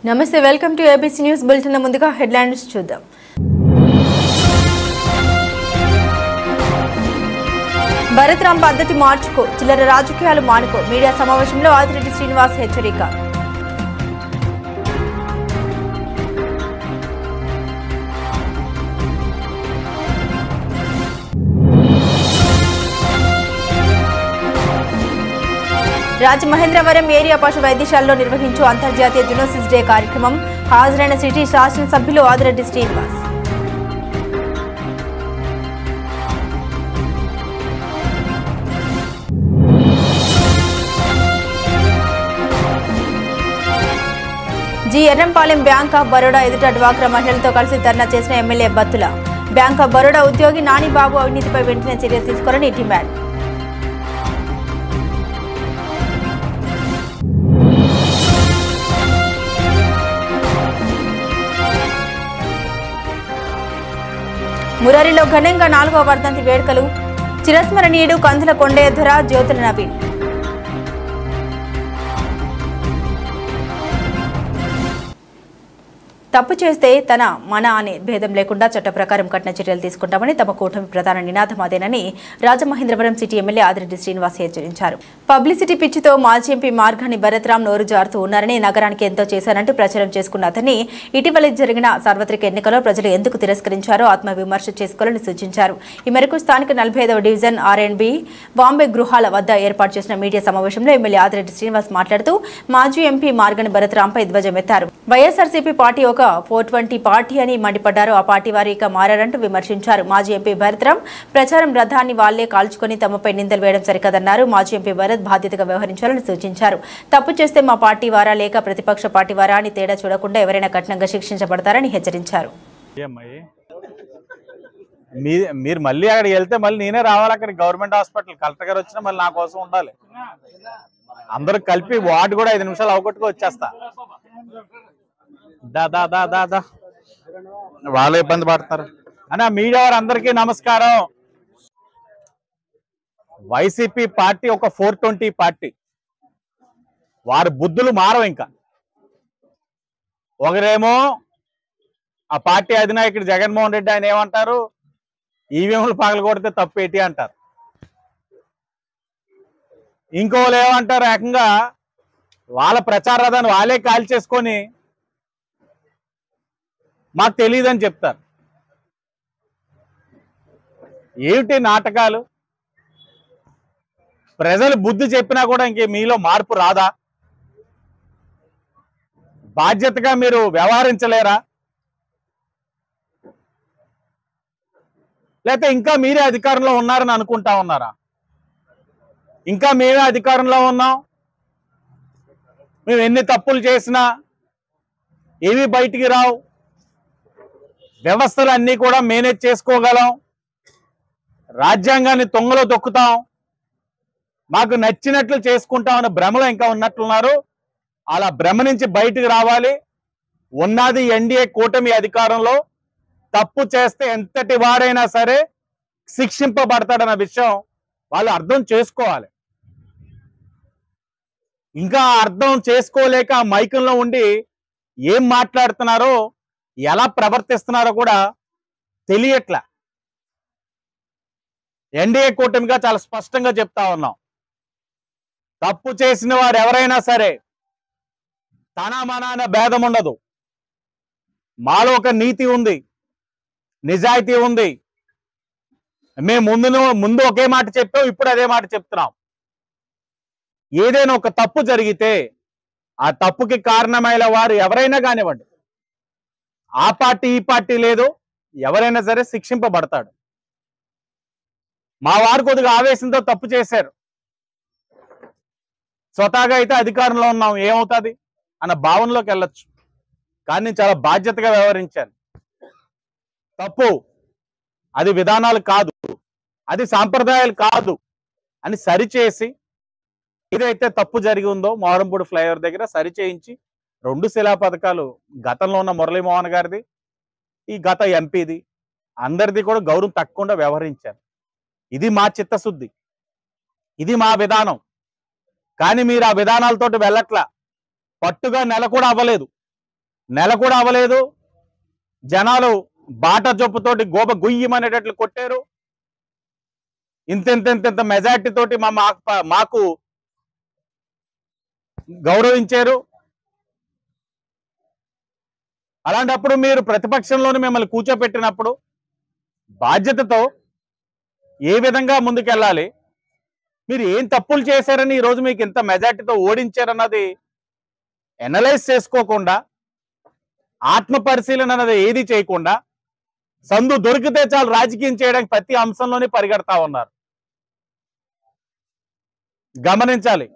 నమస్తే welcome to ABC news bulletin ముందుగా headlines చూద్దాం. భరత్ రామ్ పద్ధతి మార్చుకో, చిల్లర రాజకీయాలు మానుకో, మీడియా సమావేశంలో ఆదిరెడ్డి శ్రీనివాస్ హెచ్చరిక. రాజమహేంద్రవరం ఏరియా పశు వైద్యశాలలో నిర్వహించు అంతర్జాతీయ జునోసిస్ డే కార్యక్రమం. హాజరైన సిటీ శాసనసభ్యులు Adireddy Srinivas. G Errampalem bank of Baroda ఎదుట డ్వాక్రా మహిళలతో కలిసి ధర్నా చేసిన MLA Battula. Bank of Baroda ఉద్యోగి నానిబాబు అవినీతిపై వెంటనే చర్యలు తీసుకోవాలని డిమాండ్. మురారిలో ఘనంగా 4వ వర్ధంతి వేడుకలు. చిరస్మరణీయుడు కందుల కొండయ్య జ్యోతుల నవీన్. తప్పు చేస్తే తన మన అనే భేదం లేకుండా చట్ట ప్రకారం కఠిన చర్యలు తీసుకుంటామని తమ కూటమి ప్రధాన నినాదం అదేనని రాజమహేంద్రవరం సిటీ ఎమ్మెల్యే ఆదిరెడ్డి శ్రీనివాస్ హెచ్చరించారు. పబ్లిసిటీ పిచ్చితో మాజీ ఎంపీ మార్గాని భరత్ రామ్ నోరు జారుతూ ఉన్నారని, నగరానికి ఎంతో చేశారంటూ ప్రచారం చేసుకున్న అతన్ని ఇటీవల జరిగిన సార్వత్రిక ఎన్నికల్లో ప్రజలు ఎందుకు తిరస్కరించారో ఆత్మవిమర్శ చేసుకోవాలని సూచించారు. ఈ మేరకు స్థానిక 45వ డివిజన్ R&B బాంబే గృహాల వద్ద ఏర్పాటు చేసిన మీడియా సమావేశంలో ఎమ్మెల్యే ఆదిరెడ్డి శ్రీనివాస్ మాట్లాడుతూ మాజీ ఎంపీ మార్గాని భరత్ రాంపై ధ్వజమెత్తారు. వైఎస్ఆర్సీపీ పార్టీ ఒక 420 పార్టీ అని మండిపడ్డారు. ఆ పార్టీ వారు ఇక మారారంటూ విమర్శించారు. మాజీ ఎంపీ భరత్ రామ్ ప్రచారం రథాన్ని వాళ్లే కాల్చుకుని తమపై నిందలు వేయడం సరికాదన్నారు. మాజీ ఎంపీ భరత్ బాధ్యతగా వ్యవహరించాలని సూచించారు. తప్పు చేస్తే మా పార్టీ వారా లేక ప్రతిపక్ష పార్టీ వారా అని తేడా చూడకుండా ఎవరైనా కఠినంగా శిక్షించబడతారని హెచ్చరించారు. మీరు మళ్ళీ అక్కడికి వెళ్తే మళ్ళీ నేనే రావాలి. అక్కడ గవర్నమెంట్ హాస్పిటల్ కలెక్టర్ గారు వచ్చినా మళ్ళీ నా కోసం ఉండాలి. అందరూ కలిపి వార్డు కూడా 5 నిమిషాలు అవగొట్టుకు వచ్చేస్తా. దా వాళ్ళు ఇబ్బంది పడతారు అని మీడియా వారు అందరికీ నమస్కారం. వైసీపీ పార్టీ ఒక 420 పార్టీ. వారి బుద్ధులు మారవు. ఇంకా ఒకరేమో ఆ పార్టీ అధినాయకుడు జగన్మోహన్ రెడ్డి ఆయన ఏమంటారు, ఈవీఎంలు పగలు కొడితే తప్పేటి అంటారు. ఇంకోళ్ళు ఏమంటారు, ఏకంగా వాళ్ళ ప్రచార రథాన్ని వాళ్ళే కాల్ చేసుకొని మాకు తెలియదని చెప్తారు. ఏమిటి నాటకాలు? ప్రజలు బుద్ధి చెప్పినా కూడా ఇంకే మీలో మార్పు రాదా? బాధ్యతగా మీరు వ్యవహరించలేరా? లేకపోతే ఇంకా మీరే అధికారంలో ఉన్నారని అనుకుంటా ఉన్నారా? ఇంకా మేమే అధికారంలో ఉన్నాం, మేము ఎన్ని తప్పులు చేసినా ఏవి బయటికి రావు, వ్యవస్థలు అన్నీ కూడా మేనేజ్ చేసుకోగలం, రాజ్యాంగాన్ని తొంగలో తొక్కుతాం, మాకు నచ్చినట్లు చేసుకుంటామన్న భ్రమలో ఇంకా ఉన్నట్లున్నారు. అలా భ్రమ నుంచి బయటికి రావాలి. ఉన్నది ఎన్డీఏ కూటమి అధికారంలో. తప్పు చేస్తే ఎంతటి వారైనా సరే శిక్షింపబడతాడన్న విషయం వాళ్ళు అర్థం చేసుకోవాలి. ఇంకా అర్థం చేసుకోలేక మైకంలో ఉండి ఏం మాట్లాడుతున్నారో, ఎలా ప్రవర్తిస్తున్నారో కూడా తెలియట్లా. ఎన్డీఏ కూటమిగా చాలా స్పష్టంగా చెప్తా ఉన్నాం, తప్పు చేసిన వారు ఎవరైనా సరే తన మన అనే భేదం ఉండదు. మాలో ఒక నీతి ఉంది, నిజాయితీ ఉంది. మేము ముందు ఒకే మాట చెప్పాం, ఇప్పుడు అదే మాట చెప్తున్నాం. ఏదైనా ఒక తప్పు జరిగితే ఆ తప్పుకి కారణమైన వారు ఎవరైనా కానివ్వండి, ఆ పార్టీ ఈ పార్టీ లేదు, ఎవరైనా సరే శిక్షింపబడతాడు. మా వారు కొద్దిగా ఆవేశంతో తప్పు చేశారు, స్వతహాగా అయితే అధికారంలో ఉన్నాం, ఏమవుతుంది అన్న భావనలోకి వెళ్ళొచ్చు. కానీ నేను చాలా బాధ్యతగా వ్యవహరించాను. తప్పు అది విధానాలు కాదు, అది సాంప్రదాయాలు కాదు అని సరిచేసి, ఏదైతే తప్పు జరిగి ఉందో మోరంపూడి ఫ్లైఓవర్ దగ్గర సరిచేయించి 2 శిలా పథకాలు, గతంలో ఉన్న మురళీమోహన్ గారిది, ఈ గత ఎంపీది, అందరిది కూడా గౌరవం తక్కకుండా వ్యవహరించారు. ఇది మా చిత్తశుద్ధి, ఇది మా విధానం. కానీ మీరు ఆ విధానాలతోటి వెళ్ళట్లా, పట్టుగా నెల కూడా అవ్వలేదు. నెల కూడా అవ్వలేదు, జనాలు బాట జొప్పుతోటి గోబ గుయ్యమనేటట్లు కొట్టారు. ఇంత మెజార్టీ తోటి మాకు గౌరవించారు. అలాంటప్పుడు మీరు ప్రతిపక్షంలోనే మిమ్మల్ని కూర్చోపెట్టినప్పుడు బాధ్యతతో ఏ విధంగా ముందుకెళ్ళాలి? మీరు ఏం తప్పులు చేశారని ఈరోజు మీకు ఇంత మెజార్టీతో ఓడించారన్నది ఎనలైజ్ చేసుకోకుండా, ఆత్మ పరిశీలన అన్నది ఏది చేయకుండా, సందు దొరికితే చాలు రాజకీయం చేయడానికి ప్రతి అంశంలోనే పరిగెడతా ఉన్నారు. గమనించాలి,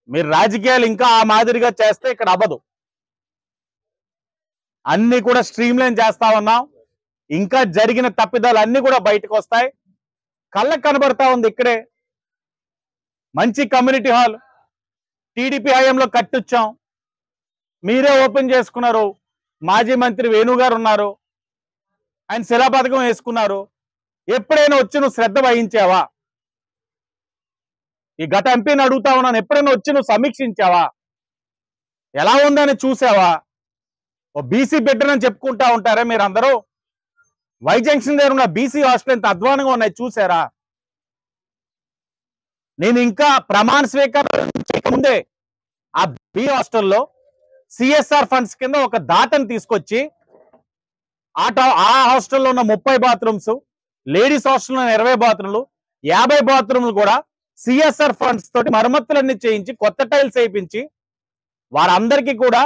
మీరు రాజకీయాలు ఇంకా ఆ మాదిరిగా చేస్తే ఇక్కడ అవ్వదు. అన్ని కూడా స్ట్రీమ్ లైన్ చేస్తా ఉన్నాం. ఇంకా జరిగిన తప్పిదాలు అన్ని కూడా బయటకు వస్తాయి. కళ్ళకు కనబడతా ఉంది. ఇక్కడే మంచి కమ్యూనిటీ హాల్ టీడీపీ హయాంలో కట్టించాం, మీరే ఓపెన్ చేసుకున్నారు. మాజీ మంత్రి వేణు గారు ఉన్నారు, ఆయన శిలా పథకం వేసుకున్నారు. ఎప్పుడైనా వచ్చి నువ్వు శ్రద్ధ వహించావా? ఈ గత ఎంపీని అడుగుతా ఉన్నాను, ఎప్పుడైనా వచ్చి నువ్వు సమీక్షించావా? ఎలా ఉందని చూసావా? ఓ బీసీ బిడ్డనని చెప్పుకుంటా ఉంటారా మీరందరూ? వై జంక్షన్ దగ్గర ఉన్న బీసీ హాస్టల్ ఎంత అధ్వానంగా ఉన్నాయి చూసారా? నేను ఇంకా ప్రమాణ స్వీకారం ముందే ఆ బి హాస్టల్లో సిఎస్ఆర్ ఫండ్స్ కింద ఒక దాతని తీసుకొచ్చి ఆ హాస్టల్లో ఉన్న 30 బాత్రూమ్స్, లేడీస్ హాస్టల్లో 20 బాత్రూమ్లు, 50 బాత్రూమ్లు కూడా సిఎస్ఆర్ ఫండ్స్ తోటి మరమ్మతులన్నీ చేయించి కొత్త టైల్స్ వేయించి వారందరికీ కూడా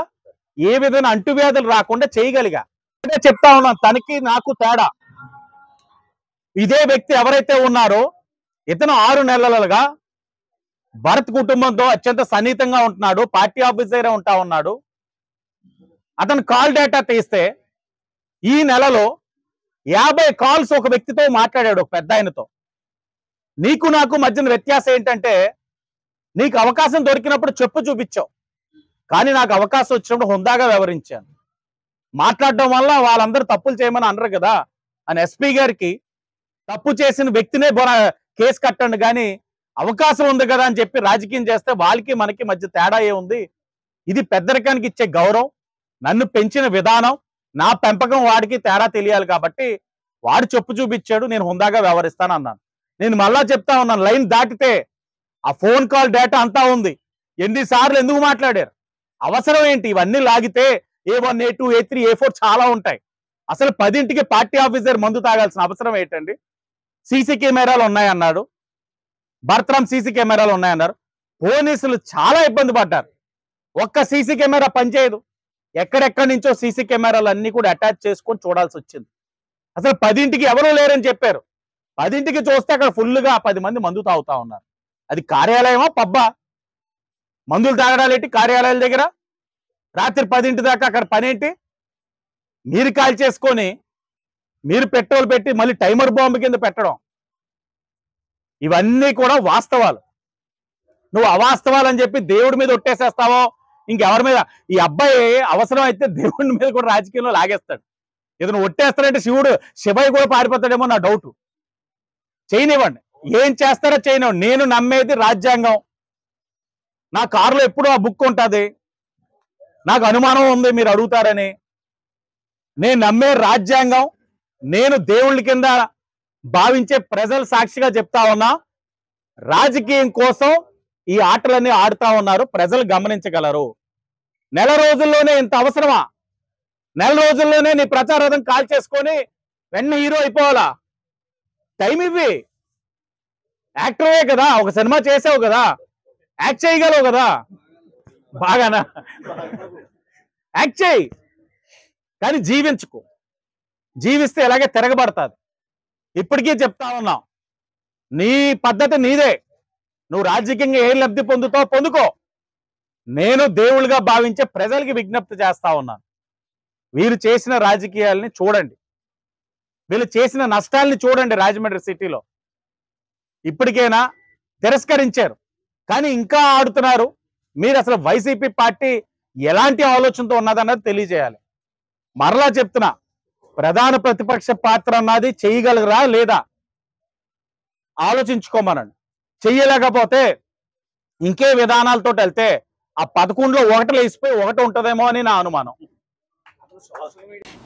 ఏ విధమైన అంటువ్యాధులు రాకుండా చేయగలిగా. అదే చెప్తా ఉన్నాను, తనకి నాకు తేడా. ఇదే వ్యక్తి ఎవరైతే ఉన్నారో ఇతను 6 నెలలుగా భరత్ కుటుంబంతో అత్యంత సన్నిహితంగా ఉంటున్నాడు, పార్టీ ఆఫీసరే ఉంటా ఉన్నాడు. అతను కాల్ డేటా తీస్తే ఈ నెలలో 50 కాల్స్ ఒక వ్యక్తితో మాట్లాడాడు, ఒక పెద్ద ఆయనతో. నీకు నాకు మధ్యన వ్యత్యాసం ఏంటంటే, నీకు అవకాశం దొరికినప్పుడు చెప్పు చూపించావు, కానీ నాకు అవకాశం వచ్చినప్పుడు హుందాగా వ్యవహరించాను. మాట్లాడడం వల్ల వాళ్ళందరూ తప్పులు చేయమని అనరు కదా అని ఎస్పీ గారికి తప్పు చేసిన వ్యక్తినే కేసు కట్టండి, కానీ అవకాశం ఉంది కదా అని చెప్పి రాజకీయం చేస్తే వాళ్ళకి మనకి మధ్య తేడా ఏముంది? ఇది పెద్దరికానికి ఇచ్చే గౌరవం, నన్ను పెంచిన విధానం, నా పెంపకం వాడికి తేడా తెలియాలి. కాబట్టి వాడు చెప్పు చూపించాడు, నేను హుందాగా వ్యవహరిస్తాను అన్నాను. నేను మళ్ళా చెప్తా ఉన్నాను, లైన్ దాటితే ఆ ఫోన్ కాల్ డేటా అంతా ఉంది. ఎన్నిసార్లు ఎందుకు మాట్లాడారు? అవసరం ఏంటి? ఇవన్నీ లాగితే A1, A2, A3, A4 చాలా ఉంటాయి. అసలు 10ంటికి పార్టీ ఆఫీసర్ మందు తాగాల్సిన అవసరం ఏంటండి? సీసీ కెమెరాలు ఉన్నాయన్నాడు, భర్తరాం సీసీ కెమెరాలు ఉన్నాయన్నారు. పోలీసులు చాలా ఇబ్బంది పడ్డారు. ఒక్క సీసీ కెమెరా పనిచేయదు, ఎక్కడెక్కడి నుంచో సీసీ కెమెరాలు అన్ని కూడా అటాచ్ చేసుకొని చూడాల్సి వచ్చింది. అసలు 10ంటికి ఎవరూ లేరని చెప్పారు. 10ంటికి చూస్తే అక్కడ ఫుల్గా 10 మంది మందు తాగుతా ఉన్నారు. అది కార్యాలయమా పబ్బా? మందులు తాగడాలు ఏంటి కార్యాలయాల దగ్గర? రాత్రి 10ంటి దాకా అక్కడ పనేంటి? మీరు కాల్ చేసుకొని మీరు పెట్రోల్ పెట్టి మళ్ళీ టైమర్ బాంబు కింద పెట్టడం, ఇవన్నీ కూడా వాస్తవాలు. నువ్వు అవాస్తవాలు అని చెప్పి దేవుడి మీద ఒట్టేసేస్తావో ఇంకెవరి మీద? ఈ అబ్బాయి అవసరం అయితే దేవుడి మీద కూడా రాజకీయంలో లాగేస్తాడు. ఇతను ఒట్టేస్తాడంటే శివయ్య కూడా పారిపోతాడేమో నా డౌట్. చేయనివ్వండి, ఏం చేస్తారో చేయనివ్వండి. నేను నమ్మేది రాజ్యాంగం. నా కారులో ఎప్పుడూ ఆ బుక్ ఉంటుంది. నాకు అనుమానం ఉంది మీరు అడుగుతారని. నేను నమ్మే రాజ్యాంగం, నేను దేవుళ్ళ కింద భావించే ప్రజల సాక్షిగా చెప్తా ఉన్నా, రాజకీయం కోసం ఈ ఆటలన్నీ ఆడుతా ఉన్నారు, ప్రజలు గమనించగలరు. నెల రోజుల్లోనే ఇంత అవసరమా? నెల రోజుల్లోనే నీ ప్రచారం కాల్ చేసుకొని వెన్న హీరో అయిపోవాలా? టైం ఇవ్వి. యాక్టరే కదా, ఒక సినిమా చేసావు కదా, యాక్ట్ చేయగలవు కదా, బాగానా యాక్ట్ చేయి, కానీ జీవించుకో. జీవిస్తే ఎలాగే తిరగబడతాది. ఇప్పటికీ చెప్తా ఉన్నాం, నీ పద్ధతి నీదే. నువ్వు రాజకీయంగా ఏ లబ్ధి పొందుతావు పొందుకో. నేను దేవుళ్ళుగా భావించే ప్రజలకి విజ్ఞప్తి చేస్తా ఉన్నాను, వీరు చేసిన రాజకీయాలని చూడండి, వీళ్ళు చేసిన నష్టాలని చూడండి. రాజమండ్రి సిటీలో ఇప్పటికైనా తిరస్కరించారు, కానీ ఇంకా ఆడుతున్నారు. మీరు అసలు వైసీపీ పార్టీ ఎలాంటి ఆలోచనతో ఉన్నదన్నది తెలియజేయాలి. మరలా చెప్తున్నా, ప్రధాన ప్రతిపక్ష పాత్ర అన్నది చేయగలరా లేదా ఆలోచించుకోమనండి. చెయ్యలేకపోతే ఇంకే విధానాలతో వెళ్తే ఆ 11లో ఒకటి లేసిపోయి ఒకటి ఉంటుందేమో అని నా అనుమానం.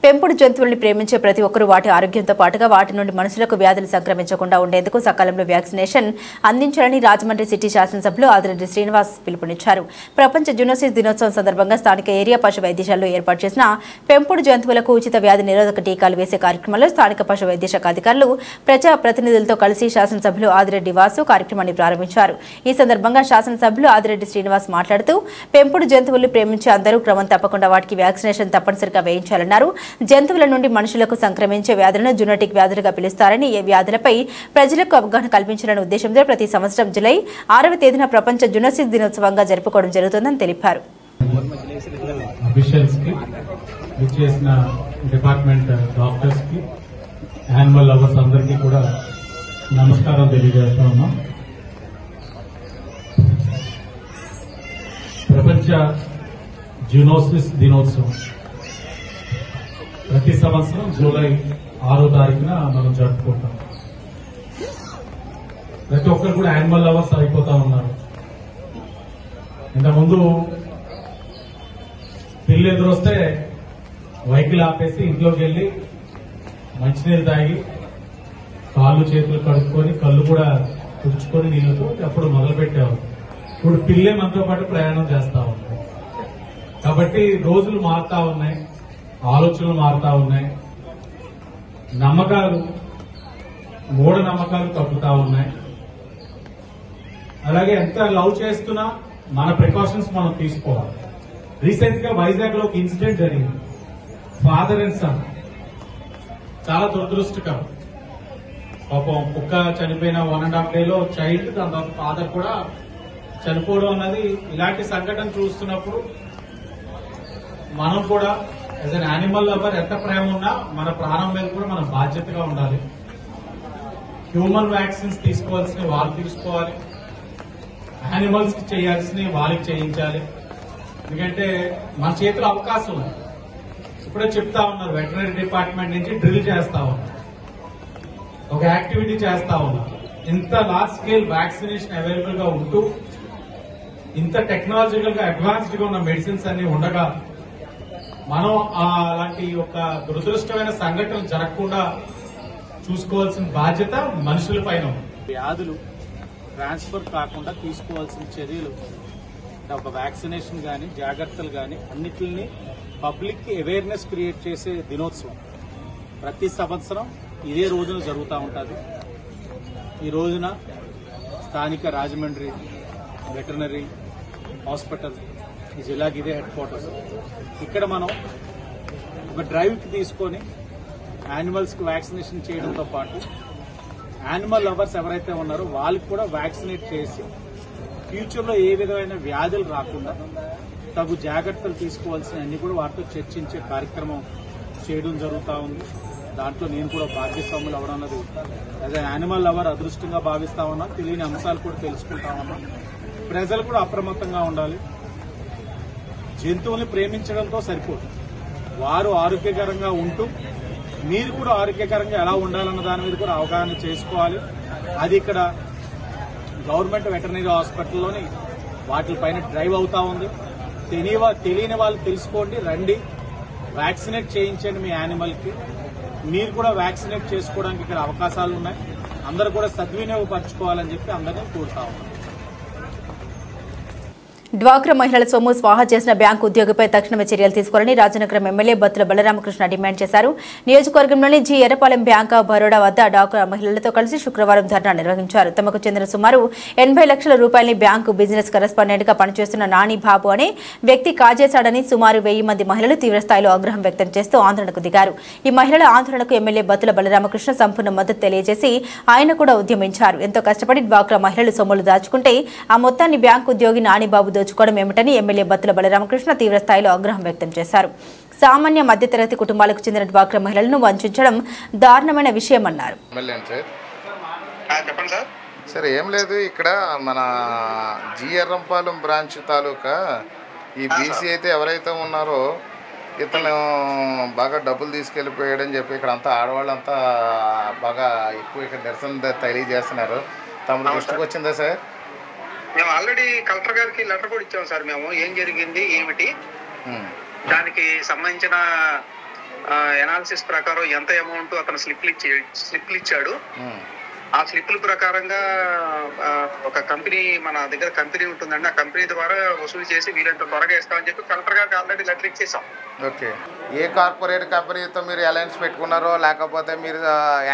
పెంపుడు జంతువుల్ని ప్రేమించే ప్రతి ఒక్కరూ వాటి ఆరోగ్యంతో పాటుగా వాటి నుండి మనుషులకు వ్యాధులు సంక్రమించకుండా ఉండేందుకు సకాలంలో వ్యాక్సినేషన్ అందించాలని రాజమండ్రి సిటీ శాసనసభ్యులు ఆదిరెడ్డి శ్రీనివాస్ పిలుపునిచ్చారు. ప్రపంచ జూనోసిస్ దినోత్సవం సందర్భంగా స్థానిక ఏరియా పశు వైద్యశాలలో ఏర్పాటు చేసిన పెంపుడు జంతువులకు ఉచిత వ్యాధి నిరోధక టీకాలు వేసే కార్యక్రమంలో స్థానిక పశు వైద్యశాఖ అధికారులు ప్రజా ప్రతినిధులతో కలిసి శాసనసభ్యులు ఆదిరెడ్డి వాసు కార్యక్రమాన్ని ప్రారంభించారు. ఈ సందర్భంగా శాసనసభ్యులు ఆదిరెడ్డి శ్రీనివాస్ మాట్లాడుతూ పెంపుడు జంతువుల్ని ప్రేమించే అందరూ క్రమం తప్పకుండా వాటికి వ్యాక్సినేషన్ తప్పనిసరిగా వేయించాలన్నారు. జంతువుల నుండి మనుషులకు సంక్రమించే వ్యాధులను జూనోటిక్ వ్యాధులుగా పిలుస్తారని ఈ వ్యాధులపై ప్రజలకు అవగాహన కల్పించాలనే ఉద్దేశంతో ప్రతి సంవత్సరం జూలై 6వ తేదీన ప్రపంచ జూనోసిస్ దినోత్సవంగా జరుపుకోవడం జరుగుతుందని తెలిపారు. ప్రపంచ జూనోసిస్ దినోత్సవం ప్రతి సంవత్సరం జూలై 6వ తారీఖున మనం జరుపుకుంటాం. ప్రతి ఒక్కరు కూడా యానిమల్ లవర్స్ అయిపోతా ఉన్నారు. ఇంతకుముందు పిల్లి ఎదురొస్తే వెహికల్ ఆపేసి ఇంట్లోకి వెళ్లి మంచినీళ్ళు తాగి కాళ్ళు చేతులు కడుక్కొని కళ్ళు కూడా తుడుచుకొని నీళ్లతో అప్పుడు మొదలు పెట్టేవారు. ఇప్పుడు పిల్లే మనతో పాటు ప్రయాణం చేస్తా ఉంది. కాబట్టి రోజులు మారుతా ఉన్నాయి, ఆలోచనలు మారుతా ఉన్నాయి, నమ్మకాలు మూఢనమ్మకాలు తగ్గుతా ఉన్నాయి. అలాగే ఎంత లవ్ చేస్తున్నా మన ప్రికాషన్స్ మనం తీసుకోవాలి. రీసెంట్ గా వైజాగ్ లో ఒక ఇన్సిడెంట్ జరిగింది. ఫాదర్ అండ్ సన్, చాలా దురదృష్టకరం. పాపం కుక్క చనిపోయిన 1.5 డేలో చైల్డ్, దాని తర్వాత ఫాదర్ కూడా చనిపోవడం అన్నది, ఇలాంటి సంఘటన చూస్తున్నప్పుడు మనం కూడా యాజ్ అన్ యానిమల్ లవర్ ఎంత ప్రేమ ఉన్నా మన ప్రాణం మీద కూడా మనం బాధ్యతగా ఉండాలి. హ్యూమన్ వ్యాక్సిన్స్ తీసుకోవాల్సినవి వాళ్ళు తీసుకోవాలి, యానిమల్స్ కి చేయాల్సినవి వాళ్ళకి చేయించాలి. ఎందుకంటే మన చేతిలో అవకాశం ఉంది. ఇప్పుడే చెప్తా ఉన్నారు, వెటనరీ డిపార్ట్మెంట్ నుంచి డ్రిల్ చేస్తా ఉన్నారు, ఒక యాక్టివిటీ చేస్తా ఉన్నారు. ఇంత లార్జ్ స్కేల్ వ్యాక్సినేషన్ అవైలబుల్ గా ఉంటూ ఇంత టెక్నాలజికల్ గా అడ్వాన్స్డ్ గా ఉన్న మెడిసిన్స్ అన్ని ఉండగా మనం అలాంటి ఒక దురదృష్టమైన సంఘటన జరగకుండా చూసుకోవాల్సిన బాధ్యత మనుషుల పైన. వ్యాధులు ట్రాన్స్ఫర్ కాకుండా తీసుకోవాల్సిన చర్యలు, ఒక వ్యాక్సినేషన్ గాని జాగ్రత్తలు గాని అన్నిటిని పబ్లిక్ కి అవేర్నెస్ క్రియేట్ చేసే దినోత్సవం ప్రతి సంవత్సరం ఇదే రోజున జరుగుతూ ఉంటుంది. ఈ రోజున స్థానిక రాజమండ్రి వెటర్నరీ హాస్పిటల్, ఈ జిల్లాకి ఇదే హెడ్ క్వార్టర్స్. ఇక్కడ మనం ఒక డ్రైవ్ కి తీసుకొని యానిమల్స్ కి వ్యాక్సినేషన్ చేయడంతో పాటు యానిమల్ లవర్స్ ఎవరైతే ఉన్నారో వాళ్ళకి కూడా వ్యాక్సినేట్ చేసి ఫ్యూచర్ లో ఏ విధమైన వ్యాధులు రాకుండా తగు జాగ్రత్తలు తీసుకోవాల్సిన అన్ని కూడా వారితో చర్చించే కార్యక్రమం చేయడం జరుగుతూ ఉంది. దాంట్లో నేను కూడా భాగ్యస్వాములు అవడం అన్నది యాజ్ యానిమల్ లవర్ అదృష్టంగా భావిస్తా ఉన్నా. తెలియని అంశాలు కూడా తెలుసుకుంటా ఉన్నా. ప్రజలు కూడా అప్రమత్తంగా ఉండాలి. జంతువుల్ని ప్రేమించడంతో సరిపోదు, వారు ఆరోగ్యకరంగా ఉంటూ మీరు కూడా ఆరోగ్యకరంగా ఎలా ఉండాలన్న దాని మీద కూడా అవగాహన చేసుకోవాలి. అది ఇక్కడ గవర్నమెంట్ వెటర్నరీ హాస్పిటల్లోని వాటిపైన డ్రైవ్ అవుతా ఉంది. తెలియని వాళ్ళు తెలుసుకోండి, రండి, వ్యాక్సినేట్ చేయించండి మీ యానిమల్ కి. మీరు కూడా వ్యాక్సినేట్ చేసుకోవడానికి ఇక్కడ అవకాశాలు ఉన్నాయి. అందరూ కూడా సద్వినియోగపరచుకోవాలని చెప్పి అందరినీ కోరుతా ఉన్నాం. డ్వాక్రా మహిళల సొమ్ము స్వాహా చేసిన బ్యాంకు ఉద్యోగిపై తక్షణమే చర్యలు తీసుకోవాలని రాజనగరం ఎమ్మెల్యే బత్తుల బలరామకృష్ణ డిమాండ్ చేశారు. నియోజకవర్గంలోని G Errapalem bank of Baroda వద్ద డ్వాక్రా మహిళలతో కలిసి శుక్రవారం ధర్నా నిర్వహించారు. తమకు చెందిన సుమారు 80 లక్షల రూపాయలని బ్యాంకు బిజినెస్ కరెస్పాండెంట్ గా పనిచేస్తున్న నాని బాబు అనే వ్యక్తి కాజేశాడని సుమారు 1000 మంది మహిళలు తీవ్రస్థాయిలో ఆగ్రహం వ్యక్తం చేస్తూ ఆందోళనకు దిగారు. ఈ మహిళల ఆందోళనకు ఎమ్మెల్యే బత్తుల బలరామకృష్ణ సంపూర్ణ మద్దతు తెలియజేసి ఆయన కూడా ఉద్యమించారు. ఎంతో కష్టపడి డ్వాక్రా మహిళలు సొమ్ములు దాచుకుంటే ఆ మొత్తాన్ని బ్యాంకు ఉద్యోగి నానిబాబు దోచుకోవడం ఏమిటని ఎమ్మెల్యే బత్తుల బలరామకృష్ణ తీవ్రస్థాయిలో ఆగ్రహం వ్యక్తం చేశారు. సామాన్య మధ్యతరగతి కుటుంబాలకు చెందిన డ్వాక్రా మహిళలను వంచడం దారుణమైన విషయమన్నారు. సరే, ఏం లేదు, ఇక్కడ మన జి ఎర్రంపాలెం బ్రాంచ్ తాలూకా ఈ బీసీ అయితే ఎవరైతే ఉన్నారో ఇతను బాగా డబ్బులు తీసుకెళ్ళిపోయాడని చెప్పి ఇక్కడ అంతా ఆడవాళ్ళంతా బాగా ఎక్కువ ఇక్కడ నిరసన తెలియజేస్తున్నారు. తమ దృష్టికి వచ్చిందా సార్? మేము ఆల్రెడీ కలెక్టర్ గారికి లెటర్ కూడా ఇచ్చాం సార్. మేము ఏం జరిగింది ఏమిటి దానికి సంబంధించిన ఎనాలిసిస్ ప్రకారం ఎంత అమౌంట్ అతను స్లిప్లు ఇచ్చాడు. ఆ స్లిప్ల ప్రకారంగా ఒక కంపెనీ మన దగ్గర కంపెనీ ఉంటుందండి, ఆ కంపెనీ ద్వారా వసూలు చేసి వీళ్ళంత త్వరగా ఇస్తామని చెప్పి కలెక్టర్ గారికి ఆల్రెడీ లెటర్ ఇచ్చేసాం. ఓకే, ఏ కార్పొరేట్ కంపెనీతో మీరు అలయన్స్ పెట్టుకున్నారో లేకపోతే మీరు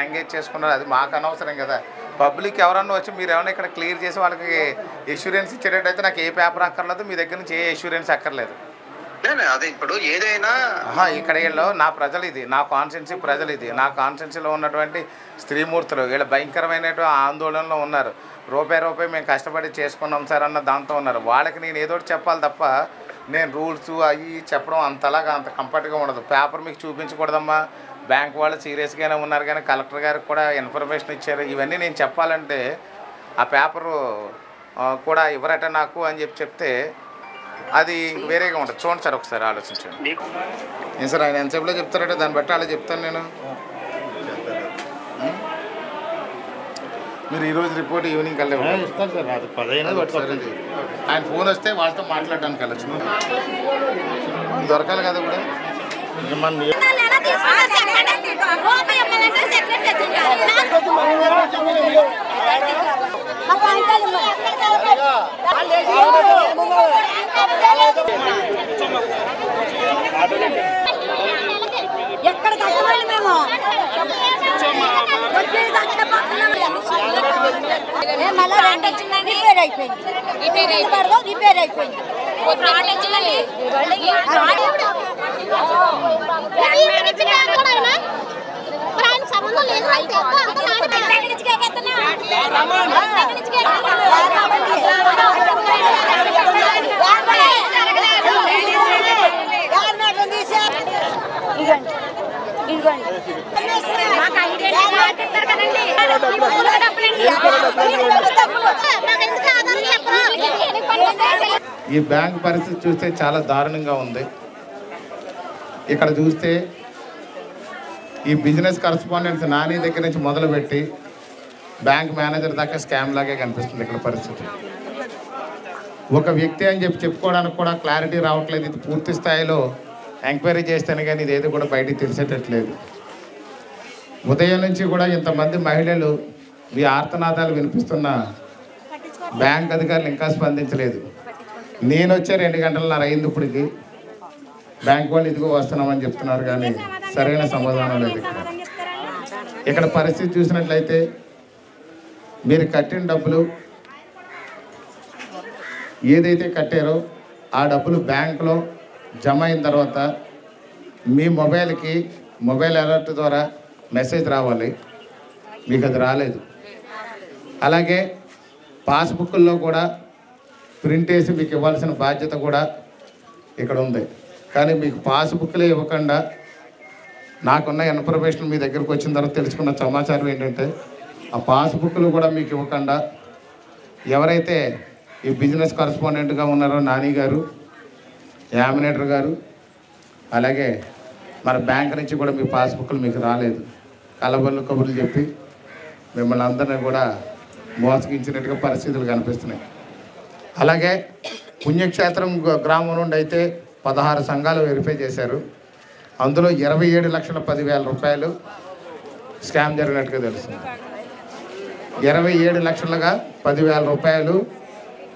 ఎంగేజ్ చేసుకున్నారో అది మాకు అనవసరం కదా. పబ్లిక్ ఎవరన్నా వచ్చి మీరు ఏమైనా ఇక్కడ క్లియర్ చేసి వాళ్ళకి ఎష్యూరెన్స్ ఇచ్చేటట్టయితే నాకు ఏ పేపర్ అక్కర్లేదు, మీ దగ్గర నుంచి ఏ ఎష్యూరెన్స్ అక్కర్లేదు. అదే ఇప్పుడు ఏదైనా ఇక్కడ వీళ్ళు నా ప్రజలు ఇది, నా కాన్స్టిట్యున్సీ ప్రజలు ఇది, నా కాన్స్టిట్యున్సీలో ఉన్నటువంటి స్త్రీమూర్తులు వీళ్ళు భయంకరమైన ఆందోళనలో ఉన్నారు. రూపాయి మేము కష్టపడి చేసుకున్నాం సార్ అన్న దాంతో ఉన్నారు. వాళ్ళకి నేను ఏదో చెప్పాలి తప్ప నేను రూల్స్ అవి చెప్పడం అంతలాగా అంత కంఫర్ట్గా ఉండదు. పేపర్ మీకు చూపించకూడదమ్మా, బ్యాంక్ వాళ్ళు సీరియస్గానే ఉన్నారు కానీ కలెక్టర్ గారికి కూడా ఇన్ఫర్మేషన్ ఇచ్చారు. ఇవన్నీ నేను చెప్పాలంటే ఆ పేపరు కూడా ఇవ్వరట నాకు అని చెప్తే అది వేరేగా ఉంటుంది. చూడండి సార్, ఒకసారి ఆలోచించండి. ఏం సార్ ఆయన ఎంతసేపులో చెప్తారంటే దాన్ని బట్టి అలా చెప్తాను నేను. మీరు ఈరోజు రిపోర్ట్ ఈవినింగ్ కల్లా ఇస్తాను సార్. అది 15 ఆయన ఫోన్ వస్తే వాళ్ళతో మాట్లాడడానికి వెళ్ళచ్చు. దొరకాలి కదా కూడా ఎక్కడ కట్టవాలి మేము రిపేర్ అయిపోయింది. సంబంధం లేదు. ఈ బ్యాంక్ పరిస్థితి చూస్తే చాలా దారుణంగా ఉంది. ఇక్కడ చూస్తే ఈ బిజినెస్ కరస్పాండెంట్స్ నాని దగ్గర నుంచి మొదలుపెట్టి బ్యాంక్ మేనేజర్ దాకా స్కామ్ లాగే కనిపిస్తుంది ఇక్కడ పరిస్థితి. ఒక వ్యక్తి అని చెప్పుకోవడానికి కూడా క్లారిటీ రావట్లేదు. ఇది పూర్తి స్థాయిలో ఎంక్వైరీ చేస్తేనే కానీ ఇదేది కూడా బయటికి తెలిసేటట్లేదు. ఉదయం నుంచి కూడా ఇంతమంది మహిళలు ఈ ఆర్తనాదాలు వినిపిస్తున్న బ్యాంక్ అధికారులు ఇంకా స్పందించలేదు. నేను వచ్చే 2 గంటలన్నర అయింది ఇప్పటికి. బ్యాంక్ వాళ్ళు ఇదిగో వస్తున్నామని చెప్తున్నారు కానీ సరైన సమాధానం లేదు. ఇక్కడ పరిస్థితి చూసినట్లయితే మీరు కట్టిన డబ్బులు ఏదైతే కట్టారో ఆ డబ్బులు బ్యాంకులో జమ అయిన తర్వాత మీ మొబైల్కి మొబైల్ అలర్ట్ ద్వారా మెసేజ్ రావాలి. మీకు అది రాలేదు. అలాగే పాస్బుక్ల్లో కూడా ప్రింట్ వేసి మీకు ఇవ్వాల్సిన బాధ్యత కూడా ఇక్కడ ఉంది. కానీ మీకు పాస్బుక్లే ఇవ్వకుండా నాకున్న ఇన్ఫర్మేషన్ మీ దగ్గరకు వచ్చిన తర్వాత తెలుసుకున్న సమాచారం ఏంటంటే ఆ పాస్బుక్లు కూడా మీకు ఇవ్వకుండా ఎవరైతే ఈ బిజినెస్ కరస్పాండెంట్గా ఉన్నారో నాని గారు, యామినేటర్ గారు, అలాగే మన బ్యాంక్ నుంచి కూడా మీ పాస్బుక్లు మీకు రాలేదు. కలబళ్ళు కబుర్లు చెప్పి మిమ్మల్ని అందరినీ కూడా మోసగించినట్టుగా పరిస్థితులు కనిపిస్తున్నాయి. అలాగే పుణ్యక్షేత్రం గ్రామం నుండి అయితే 16 సంఘాలు వెరిఫై చేశారు. అందులో 27,10,000 రూపాయలు స్కామ్ జరిగినట్టుగా తెలుస్తుంది. 27,10,000 రూపాయలు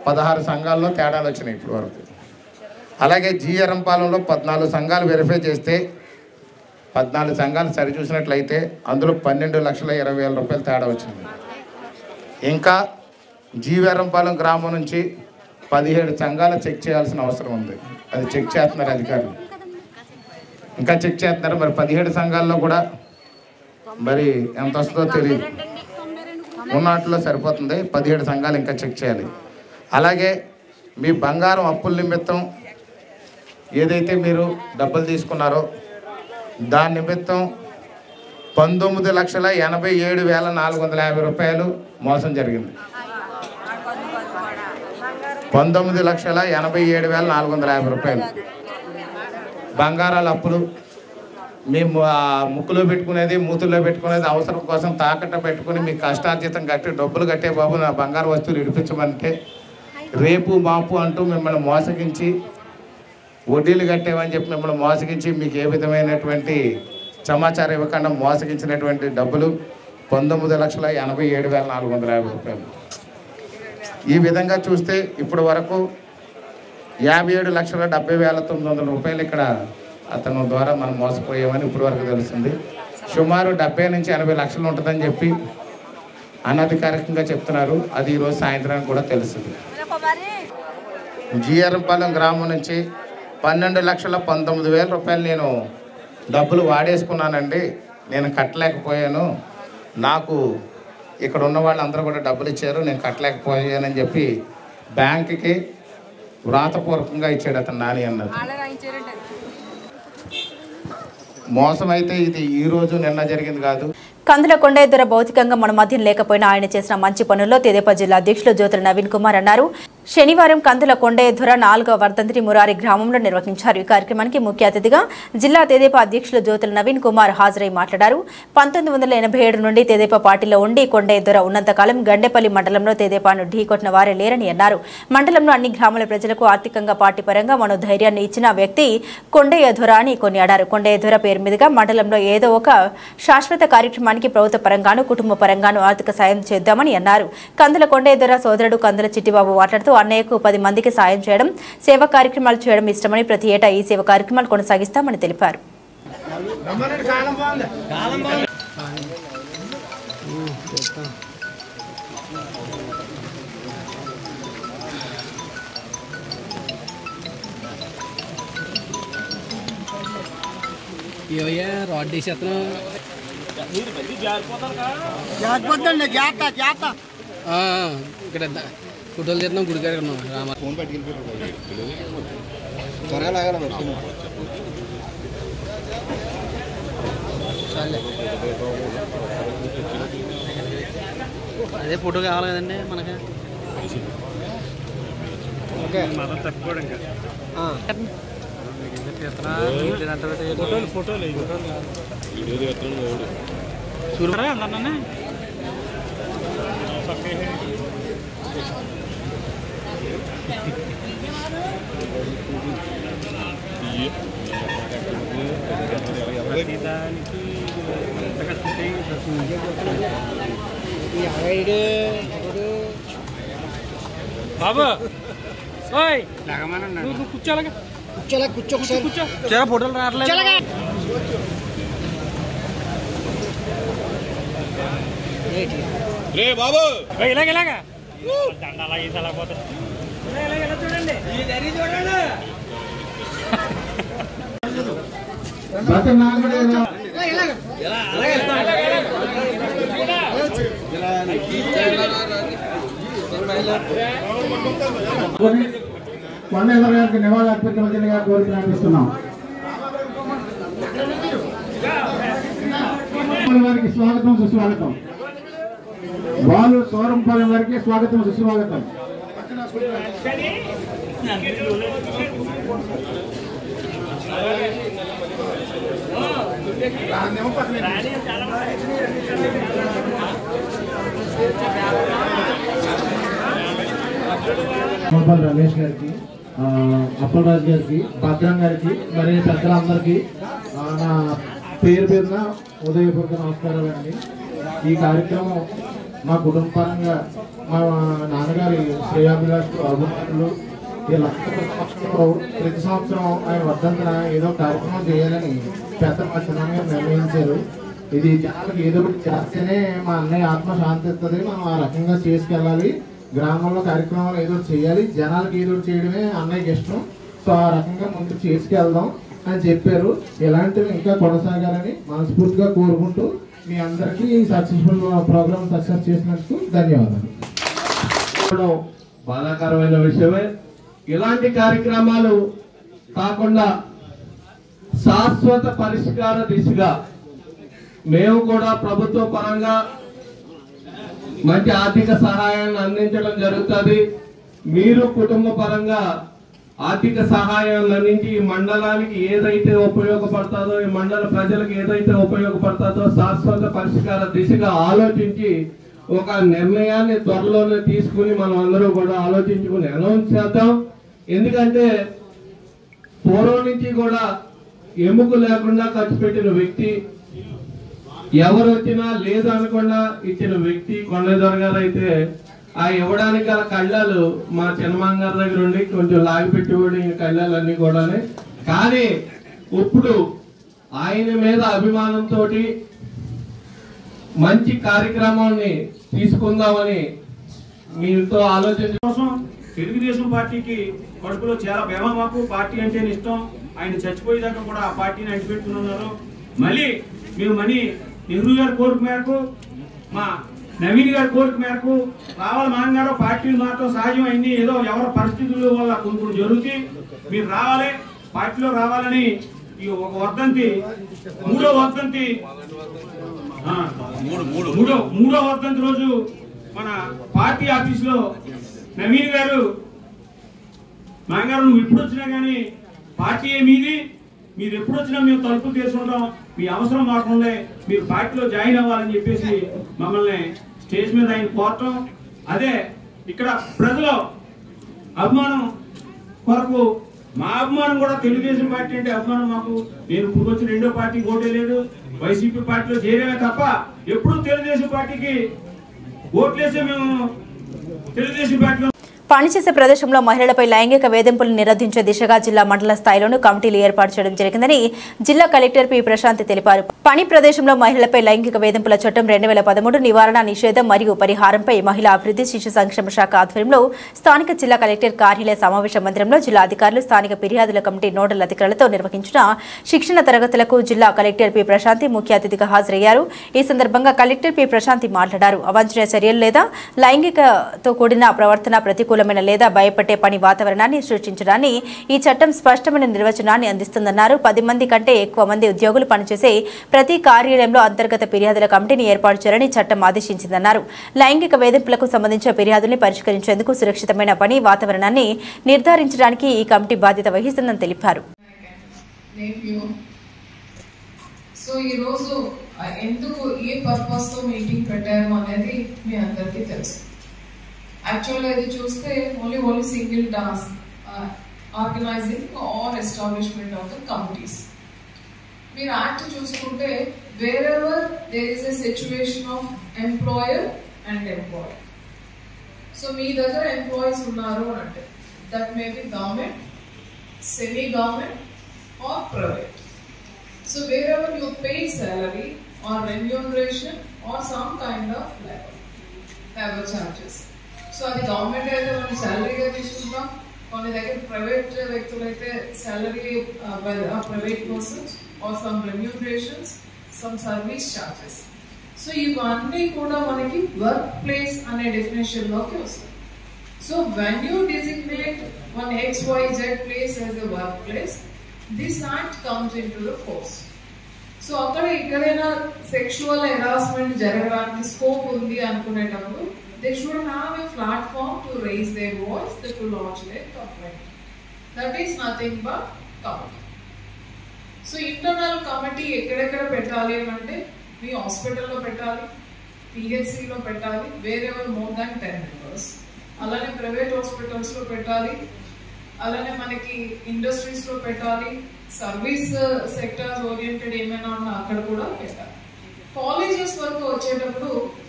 16 సంఘాల్లో తేడాలు వచ్చినాయి ఇప్పటి వరకు. అలాగే జీఆర్ఎంపాలెంలో 14 సంఘాలు వెరిఫై చేస్తే 14 సంఘాలు సరిచూసినట్లయితే అందులో 12,20,000 రూపాయలు తేడా వచ్చింది. ఇంకా జీవీఆర్ఎంపాలెం గ్రామం నుంచి 17 సంఘాలు చెక్ చేయాల్సిన అవసరం ఉంది. అది చెక్ చేస్తున్నారు అధికారులు, ఇంకా చెక్ చేస్తున్నారు. మరి 17 సంఘాల్లో కూడా మరి ఎంత వస్తుందో తెలియదు. ఉన్నట్లో సరిపోతుంది. 17 సంఘాలు ఇంకా చెక్ చేయాలి. అలాగే మీ బంగారం అప్పుల నిమిత్తం ఏదైతే మీరు డబ్బులు తీసుకున్నారో దాని నిమిత్తం 19,87,450 రూపాయలు మోసం జరిగింది. 19,87,450 రూపాయలు బంగారాల అప్పులు. మేము ముక్కులో పెట్టుకునేది, మూతుల్లో పెట్టుకునేది అవసరం కోసం తాకట్టు పెట్టుకుని మీ కష్టార్జితం కట్టి డబ్బులు కట్టే బాబు నా బంగారు వస్తువులు ఇడిపించమంటే రేపు మాపు అంటూ మిమ్మల్ని మోసగించి వడ్డీలు కట్టేవని చెప్పి మిమ్మల్ని మోసగించి మీకు ఏ విధమైనటువంటి సమాచారం ఇవ్వకుండా మోసగించినటువంటి డబ్బులు 19,87,450 రూపాయలు. ఈ విధంగా చూస్తే ఇప్పటి వరకు 57,70,900 రూపాయలు ఇక్కడ అతను ద్వారా మనం మోసపోయామని ఇప్పటి వరకు తెలుస్తుంది. సుమారు 70 నుంచి 80 లక్షలు ఉంటుందని చెప్పి అనధికారికంగా చెప్తున్నారు. అది ఈరోజు సాయంత్రానికి కూడా తెలుస్తుంది. జిఆర్ఎంపాలెం గ్రామం నుంచి 12,19,000 రూపాయలు నేను డబ్బులు వాడేసుకున్నానండి, నేను కట్టలేకపోయాను, నాకు ఇక్కడ ఉన్న వాళ్ళందరూ కూడా డబ్బులు ఇచ్చారు, నేను కట్టలేకపోయానని చెప్పి బ్యాంకుకి వ్రాతపూర్వకంగా ఇచ్చాడు అతను నాని అన్నది. మోసం అయితే ఇది ఈరోజు నిన్న జరిగింది కాదు. కందుల కొండయ్య భౌతికంగా మన మధ్య లేకపోయినా ఆయన చేసిన మంచి పనుల్లో తెదేపా జిల్లా అధ్యక్షులు జ్యోతుల నవీన్ కుమార్ అన్నారు. శనివారం కందుల కొండయ్య 4వ వర్ధంతిని మురారి గ్రామంలో నిర్వహించారు. ఈ కార్యక్రమానికి ముఖ్య అతిథిగా జిల్లా తెదేపా అధ్యక్షులు జ్యోతుల నవీన్ కుమార్ హాజరై మాట్లాడారు. 1987 నుండి తెదేపా పార్టీలో ఉండి కొండయ్య ఉన్నంతకాలం గండేపల్లి మండలంలో తెదేపాను ఢీకొట్టిన వారే లేరని అన్నారు. మండలంలో అన్ని గ్రామాల ప్రజలకు ఆర్థికంగా పార్టీ పరంగా మనోధైర్యాన్ని ఇచ్చిన వ్యక్తి కొండయ్య అని కొనియాడారు. కొండయ్య పేరు మీదుగా మండలంలో ఏదో ఒక శాశ్వత కార్యక్రమానికి ప్రభుత్వ పరంగాను కుటుంబ పరంగాను ఆర్థిక సాయం చేద్దామని అన్నారు. కందుల కొండయ్య సోదరుడు కందుల చిట్టిబాబు మాట్లాడుతూ అన్నయ్యకు 10 మందికి సాయం చేయడం, సేవా కార్యక్రమాలు చేయడం ఇష్టమని ప్రతి ఏటా ఈ సేవా కార్యక్రమాలు కొనసాగిస్తామని తెలిపారు. ఇక్కడ ఫోటోలు చేద్దాం గుడికాడ ఫోన్ పట్టుకెళ్ళి త్వరగా లాగా అదే ఫోటో కావాలి కదండి మనకి. ఓకే తక్కువ ఫోటోలు చూడరా అందరినీ బాబు కూర్చోలాగా కూర్చో ఫోటోలు రావట్లేదు. బాబు ఇలాగా దండాలా ఈసాలా పోతా చూడండి కొండయ్య గారికి నివాళులు అర్పించవలసిందిగా కోరిక ప్రార్థిస్తున్నాం. వారికి స్వాగతం సుస్వాగతం. వాళ్ళు సోరంపాలెం వారికి స్వాగతం సుస్వాగతం. గోపాల్ రమేష్ గారికి, అప్పలరాజు గారికి, భద్రం గారికి, మరి పెద్దలందరికీ నా పేరు పేరున ఉదయపూర్వక నమస్కారాలు అండి. ఈ కార్యక్రమం మా కుటుంబపరంగా మా నాన్నగారి శ్రేయాభిలాష్ అభిమానులు వీళ్ళందరూ ప్రతి సంవత్సరం ఆయన వర్ధంతన ఏదో కార్యక్రమం చేయాలని పెద్ద పట్టణంగా నిర్ణయించారు. ఇది జనాలకు ఏదో ఒకటి చేస్తేనే మా అన్నయ్య ఆత్మ శాంతిస్తుంది, మనం ఆ రకంగా చేసుకెళ్ళాలి, గ్రామంలో కార్యక్రమాలు ఏదో చేయాలి, జనాలకు ఏదో చేయడమే అన్నయ్యకి ఇష్టం, సో ఆ రకంగా ముందుకు చేసుకెళ్దాం అని చెప్పారు. ఇలాంటివి ఇంకా కొనసాగాలని మనస్ఫూర్తిగా కోరుకుంటూ మీ అందరికీ సక్సెస్ఫుల్ ప్రోగ్రామ్ సక్సెస్ చేసినందుకు ధన్యవాదాలు. బాధాకరమైన విషయమే. ఇలాంటి కార్యక్రమాలు కాకుండా శాశ్వత పరిష్కార దిశగా మేము కూడా ప్రభుత్వ పరంగా మంచి ఆర్థిక సహాయాన్ని అందించడం జరుగుతుంది. మీరు కుటుంబ పరంగా ఆర్థిక సహాయాన్ని అందించి ఈ మండలానికి ఏదైతే ఉపయోగపడుతుందో, ఈ మండల ప్రజలకు ఏదైతే ఉపయోగపడుతుందో శాశ్వత పరిష్కార దిశగా ఆలోచించి ఒక నిర్ణయాన్ని త్వరలోనే తీసుకుని మనం అందరూ కూడా ఆలోచించుకుని అనౌన్స్ చేద్దాం. ఎందుకంటే పూర్వం నుంచి కూడా ఎముక లేకుండా ఖర్చు పెట్టిన వ్యక్తి, ఎవరు వచ్చినా లేదు అనకుండా ఇచ్చిన వ్యక్తి కొండదొర గారు అయితే ఆ ఇవ్వడానికి గల కళ్ళాలు మా చిన్నమాంగ గారి దగ్గర ఉండి కొంచెం లాగిపెట్టేవాడు కళ్ళాలన్నీ కూడా. కానీ ఇప్పుడు ఆయన మీద అభిమానంతో మంచి కార్యక్రమాన్ని తీసుకుందామని మీతో ఆలోచించడం కోసం తెలుగుదేశం పార్టీకి కడుపులో చాలా ప్రేమ. మాకు పార్టీ అంటే ఇష్టం. ఆయన చచ్చిపోయేదాకా కూడా ఆ పార్టీని అంటిపెట్టుకున్నారు. మళ్ళీ మేము నెహ్రూ గారి కోరిక మేరకు, మా నవీన్ గారి కోరిక మేరకు రావాలి. మాంగారు పార్టీలు మాత్రం సహజం అయింది. ఏదో ఎవరి పరిస్థితుల వల్ల కొన్ని జరుగుతాయి. మీరు రావాలి, పార్టీలో రావాలని ఈ ఒక వర్ధంతి, మూడో వర్ధంతి రోజు మన పార్టీ ఆఫీసులో నవీన్ గారు, మాంగారు నువ్వు ఎప్పుడు వచ్చినా కానీ పార్టీ మీది, మీరు ఎప్పుడు వచ్చినా మేము తలుపులు తీసుకుంటాం, మీ అవసరం మాకుండే, మీరు పార్టీలో జాయిన్ అవ్వాలని చెప్పేసి మమ్మల్ని స్టేజ్ మీద ఆయన కోరటం. అదే ఇక్కడ ప్రజల అభిమానం కొరకు మా అభిమానం కూడా తెలుగుదేశం పార్టీ అంటే అభిమానం మాకు. నేను ఇప్పుడు వచ్చి రెండో పార్టీ ఓటే లేదు, వైసీపీ పార్టీలో చేరేమే తప్ప ఎప్పుడు తెలుగుదేశం పార్టీకి ఓట్లేసే మేము తెలుగుదేశం పార్టీలో. పనిచేసే ప్రదేశంలో మహిళలపై లైంగిక వేధింపులను నిరోధించే దిశగా జిల్లా మండల స్థాయిలోనూ కమిటీలు ఏర్పాటు చేయడం జరిగిందని జిల్లా కలెక్టర్ పి ప్రశాంత్ తెలిపారు. పని ప్రదేశంలో మహిళలపై లైంగిక వేధింపుల చట్టం 2013 నివారణ, నిషేధం మరియు పరిహారంపై మహిళా అభివృద్ధి శిశు సంక్షేమ శాఖ ఆధ్వర్యంలో స్థానిక జిల్లా కలెక్టర్ కార్యాలయ సమావేశ మందిరంలో జిల్లా అధికారులు, స్థానిక ఫిర్యాదుల కమిటీ నోడల్ అధికారులతో నిర్వహించిన శిక్షణ తరగతులకు జిల్లా కలెక్టర్ పి ప్రశాంత్ ముఖ్య అతిథిగా హాజరయ్యారు. ఈ సందర్భంగా కలెక్టర్ పి ప్రశాంత్ మాట్లాడారు. అవాంఛనీయ చర్యలు లేదా లైంగికతో కూడిన ప్రవర్తన ప్రతికూలమైన లేదా భయపెట్టే పని వాతావరణాన్ని సృష్టించడాన్ని ఈ చట్టం స్పష్టమైన నిర్వచనాన్ని అందిస్తుందన్నారు. 10 మంది కంటే ఎక్కువ మంది ఉద్యోగులు పనిచేసే ప్రతి కార్యాలయంలో అంతర్గత ఫిర్యాదుల కమిటీని ఏర్పాటు చేయాలని చట్టం ఆదేశించిందన్నారు. లైంగిక వేధింపులకు సంబంధించిన ఫిర్యాదుల్ని పరిష్కరించేందుకు సురక్షితమైన పని వాతావరణాన్ని నిర్ధారించడానికి ఈ కమిటీ బాధ్యత వహిస్తుందని తెలిపారు. సో ఈ రోజు ఎందుకు ఏ పర్పస్ తో మీటింగ్ పెట్టారు అనేది మీ అందరికీ తెలుసు. యాక్చువల్గా ఇది చూస్తే only single task organizing or establishment of the committees. మీరు యాక్ట్ చూసుకుంటే wherever there is a situation of employer and employee. So మీ దగ్గర ఎంప్లాయీస్ ఉన్నారు అంటే that may be government, semi government or private. So wherever you pay salary or remuneration or some kind of labor charges. So అది government అయితే మనం సాలరీగా తీసుకుంటాం, కొన్ని దగ్గర ప్రైవేట్ వ్యక్తులు అయితే salary private persons are some remunerations, some service charges. So ఇవన్నీ కూడా మనకి వర్క్ ప్లేస్ అనే డెఫినేషన్ లోకి వస్తాయి. So when you designate one XYZ place as a work place, this act comes into the force. So అక్కడ ఎక్కడైనా sexual harassment జరగడానికి scope ఉంది అనుకునేటప్పుడు they should have a platform to raise their voice, to launch their complaint. That is nothing but committee. So internal committee ఎక్కడెక్కడ పెట్టాలి అంటే మీ హాస్పిటల్లో పెట్టాలి, పిహెచ్సిలో పెట్టాలి, వేరెవర్ మోర్ దాన్ 10 members. అలానే ప్రైవేట్ హాస్పిటల్స్లో పెట్టాలి, అలానే మనకి ఇండస్ట్రీస్లో పెట్టాలి, సర్వీస్ సెక్టర్స్ ఓరియంటెడ్ ఏమైనా ఉన్నా అక్కడ కూడా పెట్టాలి. కాలేజెస్ వరకు వచ్చేటప్పుడు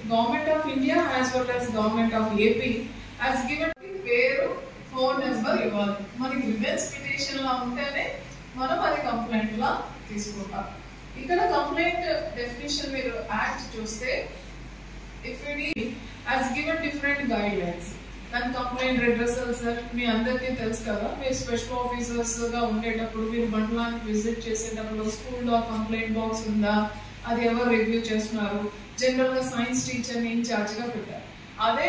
government of India as well as government of AP has given పేరు, ఫోన్ నెంబర్ ఇవ్వాలి. మనకి గ్రీవెన్స్ పిటిషన్ లా ఉంటేనే మనం అది కంప్లైంట్ లా తీసుకుంటాం. ఇక్కడ కంప్లైంట్ డెఫినేషన్ మీరు యాక్ట్ చూస్తే if it has given different guide lines. దాని కంప్లైంట్ రెడ్రెసల్ సార్ మీ అందరికీ తెలుసు కదా, మీరు స్పెషల్ ఆఫీసర్స్ గా ఉండేటప్పుడు మీరు మండలానికి విజిట్ చేసేటప్పుడు స్కూల్లో కంప్లైంట్ బాక్స్ ఉందా, అది ఎవరు రివ్యూ చేస్తున్నారు, జనరల్ గా సైన్స్ టీచర్ ని ఇన్ఛార్జ్ గా పెట్టారు. అదే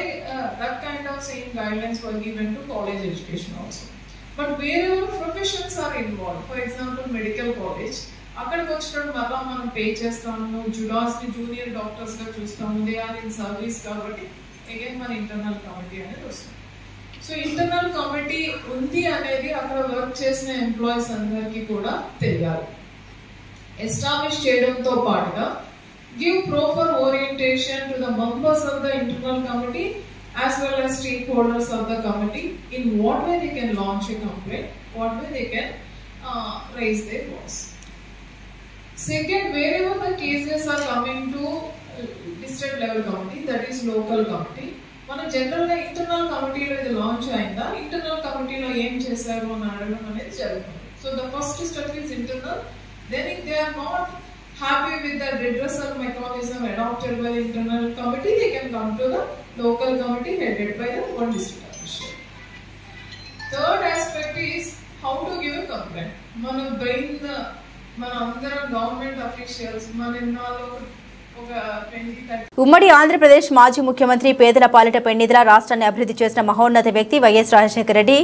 that kind of same guidelines were given to college education also. But wherever professions are involve, for example medical college, అక్కడికి వచ్చినప్పుడు మళ్ళా మనం పే చేస్తాము, జుడాస్ ని జూనియర్ డాక్టర్స్ గా చూస్తాము, దే ఆర్ ఇన్ సర్వీస్ కాబట్టి అగైన్ మన ఇంటర్నల్ కమిటీ అనేది వస్తుంది. సో ఇంటర్నల్ కమిటీ ఉంది అనేది అక్కడ వర్క్ చేసిన ఎంప్లాయీస్ అందరికీ కూడా తెలియాలి. ఎస్టాబ్లిష్ చేయడంతో పాటుగా give proper orientation to the members of the internal committee as well as stakeholders of the committee in what way they can launch a complaint, what way they can raise their voice. Second, wherever the cases are coming to district level committee, that is local committee, మన general గా internal కమిటీలో ఇది launch అయిందా, internal కమిటీలో ఏం చేశారు అని అడగడం అనేది జరుగుతుంది. So the first step is internal. Then if they are not happy with the redressal mechanism adapted by the internal committee, they can come to the local committee headed by the one district official. Third aspect is how to give a complaint. మన అందరం government officials మన ఇన్నాళ్ళు ఉమ్మడి ఆంధ్రప్రదేశ్ మాజీ ముఖ్యమంత్రి పేదల పాలిట పెన్నిధుల రాష్ట్రాన్ని అభివృద్ధి చేసిన మహోన్నత వ్యక్తి వైఎస్ రాజశేఖర రెడ్డి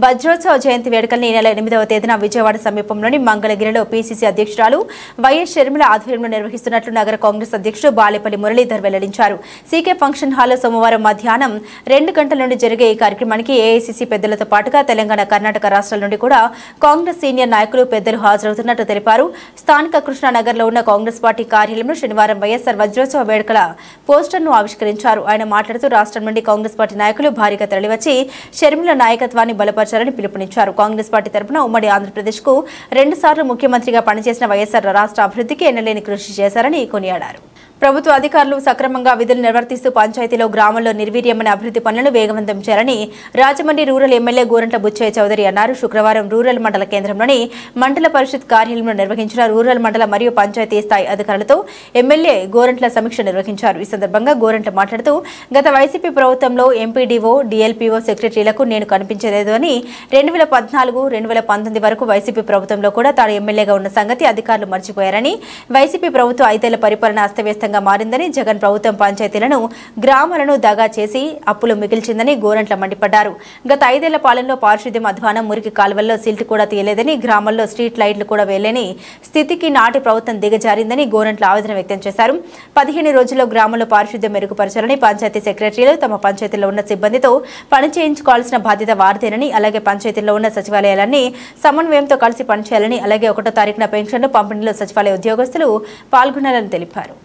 వజ్రోత్సవ జయంతి వేడుకల్ని ఈ నెల 8వ తేదీన విజయవాడ సమీపంలోని మంగళగిరిలో పీసీసీ అధ్యక్షురాలు వైఎస్ షర్మిల ఆధ్వర్యంలో నిర్వహిస్తున్నట్లు నగర కాంగ్రెస్ అధ్యక్షుడు బాలేపల్లి మురళీధర్ వెల్లడించారు. సీకే ఫంక్షన్ హాల్లో సోమవారం మధ్యాహ్నం 2 గంటల నుండి జరిగే ఈ కార్యక్రమానికి ఏఐసీసీ పెద్దలతో పాటుగా తెలంగాణ, కర్ణాటక రాష్ట్రాల నుండి కూడా కాంగ్రెస్ సీనియర్ నాయకులు, పెద్దలు హాజరవుతున్నట్లు తెలిపారు. స్థానిక కృష్ణానగర్లో ఉన్న కాంగ్రెస్ పార్టీ కార్యాలయంలో శనివారం వైఎస్ఆర్ వజ్రోత్సవ వేడుకల పోస్టర్ను ఆవిష్కరించారు. ఆయన మాట్లాడుతూ రాష్ట్రం నుండి కాంగ్రెస్ పార్టీ నాయకులు భారీగా తరలివచ్చి షర్మిల నాయకత్వాన్ని బలపరచాలని పిలుపునిచ్చారు. కాంగ్రెస్ పార్టీ తరపున ఉమ్మడి ఆంధ్రప్రదేశ్కు 2 సార్లు ముఖ్యమంత్రిగా పనిచేసిన వైఎస్ఆర్ రాష్ట్ర అభివృద్ధికి ఎన్నలేని కృషి చేశారని కొనియాడారు. ప్రభుత్వ అధికారులు సక్రమంగా విధులు నిర్వర్తిస్తూ పంచాయతీలో, గ్రామంలో నిర్వీర్యమైన అభివృద్ధి పనులను వేగవంతం చేయాలని రాజమండ్రి రూరల్ ఎమ్మెల్యే గోరంట్ల బుచ్చయ్య చౌదరి అన్నారు. శుక్రవారం రూరల్ మండల కేంద్రంలోని మండల పరిషత్ కార్యాలయంలో నిర్వహించిన రూరల్ మండల మరియు పంచాయతీ స్థాయి అధికారులతో ఎమ్మెల్యే గోరంట్ల సమీక్ష నిర్వహించారు. ఈ సందర్భంగా గోరంట్ల మాట్లాడుతూ గత వైసీపీ ప్రభుత్వంలో ఎంపీడీఓ, డీఎల్పీఓ సెక్రటరీలకు నేను కనిపించలేదు అని 2014, 2019 వరకు వైసీపీ ప్రభుత్వంలో కూడా తాను ఎమ్మెల్యేగా ఉన్న సంగతి అధికారులు మర్చిపోయారని, వైసీపీ ప్రభుత్వం 5 ఏళ్ల పరిపాలన అస్తవ్యస్తంగా మారిందని, జగన్ ప్రభుత్వం పంచాయతీలను, గ్రామాలను దగా చేసి అప్పులు మిగిల్చిందని గోరంట్ల మండిపడ్డారు. గత 5 ఏళ్ల పాలనలో పారిశుద్ధ్యం అధ్వానం, మురికి కాలువల్లో సిల్ట్ కూడా తీయలేదని, గ్రామాల్లో స్ట్రీట్ లైట్లు కూడా వేయలేని స్థితికి నాటి ప్రభుత్వం దిగజారిందని గోరంట్ల ఆవేదన వ్యక్తం చేశారు. 15 రోజుల్లో గ్రామంలో పారిశుద్ధ్యం మెరుగుపరచాలని, పంచాయతీ సెక్రటరీలు తమ పంచాయతీలో ఉన్న సిబ్బందితో పని చేయించుకోవాల్సిన బాధ్యత వారిదేనని, అలాగే పంచాయతీల్లో ఉన్న సచివాలయాలన్నీ సమన్వయంతో కలిసి పనిచేయాలని, అలాగే 1వ తారీఖున పెన్షన్లు పంపిణీలో సచివాలయ ఉద్యోగస్తులు పాల్గొనాలని తెలిపారు.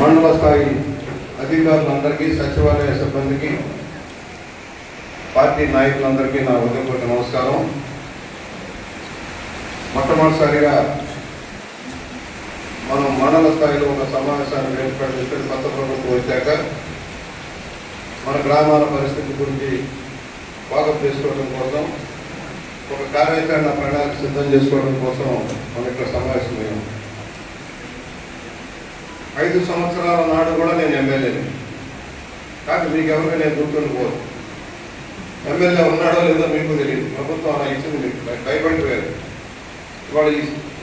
మండల స్థాయి అధికారులందరికీ, సచివాలయ సిబ్బందికి, పార్టీ నాయకులందరికీ నా హృదయపూర్వక నమస్కారం. మొట్టమొదటిసారిగా మనం మండల స్థాయిలో ఒక సమావేశాన్ని ఏర్పాటు చేస్తే కొత్త ప్రభుత్వం వచ్చాక మన గ్రామాల పరిస్థితి గురించి వాకప్ చేసుకోవడం కోసం, ఒక కార్యాచరణ ప్రణాళిక సిద్ధం చేసుకోవడం కోసం మనం ఇక్కడ సమావేశమయ్యాం. 5 సంవత్సరాల నాడు కూడా నేను ఎమ్మెల్యేని, కానీ మీకు ఎవరికి నేను గుర్తుండిపోదు. ఎమ్మెల్యే ఉన్నాడో లేదో మీకు తెలియదు, ప్రభుత్వం అలా ఇచ్చింది, మీకు భయపడిపోయారు. ఇవాళ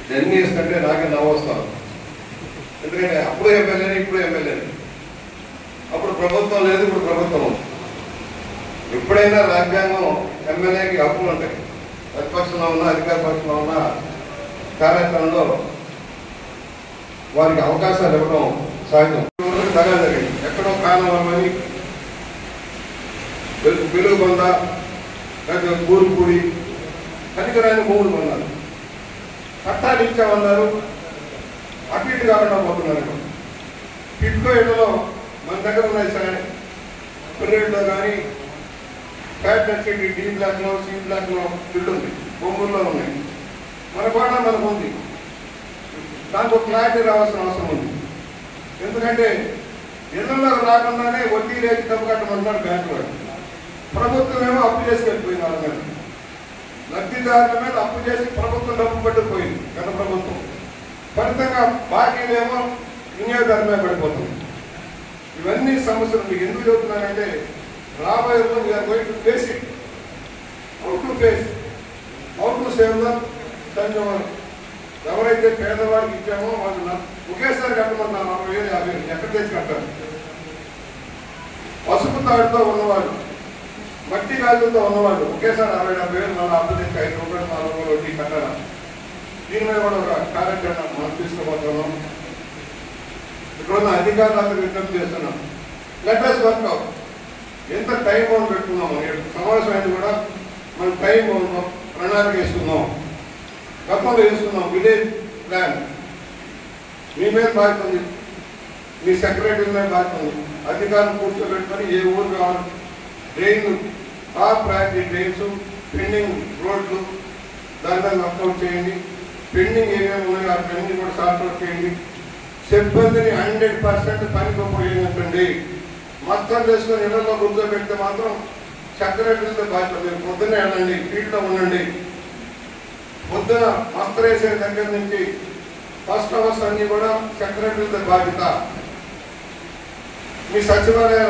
జర్నీ ఇస్తుంటే నాకే నవ్వొస్తాను. ఎందుకంటే అప్పుడు ఎమ్మెల్యేని, ఇప్పుడు ఎమ్మెల్యేని. అప్పుడు ప్రభుత్వం లేదు, ఇప్పుడు ప్రభుత్వం. ఎప్పుడైనా రాజ్యాంగం ఎమ్మెల్యేకి హక్కులు ఉంటాయి. ప్రతిపక్షంలో ఉన్న, అధికార పక్షంలో ఉన్న కార్యాచరణలో వారికి అవకాశాలు ఇవ్వడం సహజం. దగా జరిగింది. ఎక్కడో కానవని వెలుగుబంద, లేకపోతే కూరుపూడి, కనికరాని భూములు కొన్నారు. పట్టాలు ఇచ్చామన్నారు, అటు ఇటు కాకుండా పోతున్నారు. కిట్కో ఇళ్లలో మన దగ్గర ఉన్నాయి సరే, కొన్నిట్లో కానీ ఫ్యాట్ నచ్చేటి డి బ్లాక్లో, సి బ్లాక్లో ఇల్లు ఉంది, బొమ్మూరులో ఉన్నాయి. మన కూడా మనకు ఉంది. దాంట్లో క్లారిటీ రావాల్సిన అవసరం ఉంది. ఎందుకంటే ఇళ్లలో రాకుండానే వడ్డీ రేటు డబ్బు కట్టమంటున్నాడు బ్యాంకు వాడు. ప్రభుత్వం ఏమో అప్పు చేసి వెళ్ళిపోయింది. వాళ్ళ మీద లబ్ధిదారుల మీద అప్పు చేసి ప్రభుత్వం డబ్బు పట్టుకుపోయింది గత ప్రభుత్వం. ఫలితంగా బాకీలేమో వినియోగదారు మీద పడిపోతుంది. ఇవన్నీ సమస్యలు మీకు ఎందుకు చెబుతున్నానంటే రాబోయే రోజు we are going to face it. How to save them. ఎవరైతే పేదవాడికి ఇచ్చామో వాళ్ళు ఒకేసారి కట్టమన్నారు 40,000, 50,000 ఎక్కడ తెచ్చి కట్టారు. పసుపు తాడుతో ఉన్నవాళ్ళు, మట్టి గాజులతో ఉన్నవాళ్ళు ఒకేసారి 60,000, 70,000 మన అప్పు తెచ్చి 5 రూపాయలు 4 రూపాయలు వడ్డీ కట్టారా? దీని మీద కూడా ఒక కార్యక్రమం మనం తీసుకోబోతున్నాం. ఇక్కడ ఉన్న అధికారులందరూ విజ్ఞప్తి చేస్తున్నాం. Let us work out. ఎంత టైం బౌండ్ పెట్టుకున్నాము, సమావేశం అయితే కూడా మనం టైం బౌండ్ ప్రణాళిక వేసుకున్నాం. గతంలో వేసుకున్నాం విలేజ్ ప్లాన్. మీ మీద బాధ్యత ఉంది, మీ సెక్రటరీ మీద బాధ్యత ఉంది. అధికారులు కూర్చోబెట్టుకొని ఏ ఊరు కావాలి డ్రైన్లు టాప్ ప్రయారిటీ డ్రైన్స్, పెండింగ్ రోడ్లు దాని మీద వర్కౌట్ చేయండి. పెండింగ్ ఏమేమి ఉన్నాయో ఆ పెండింగ్ కూడా సార్ట్అవుట్ చేయండి. సిబ్బందిని 100% పనికి ఉపయోగించండి. మొత్తం చేసుకొని ఇళ్లలో కూర్చోబెడితే మాత్రం సెక్రటరీలతో బాధ్యత. మీరు పొద్దున్నే వెళ్ళండి, ఫీల్డ్లో ఉండండి. పొద్దున మస్తరు వేసే దగ్గర నుంచి ఫస్ట్ అవర్స్ అన్ని కూడా సెక్రటరీలతో బాధ్యత. మీ సచివాలయ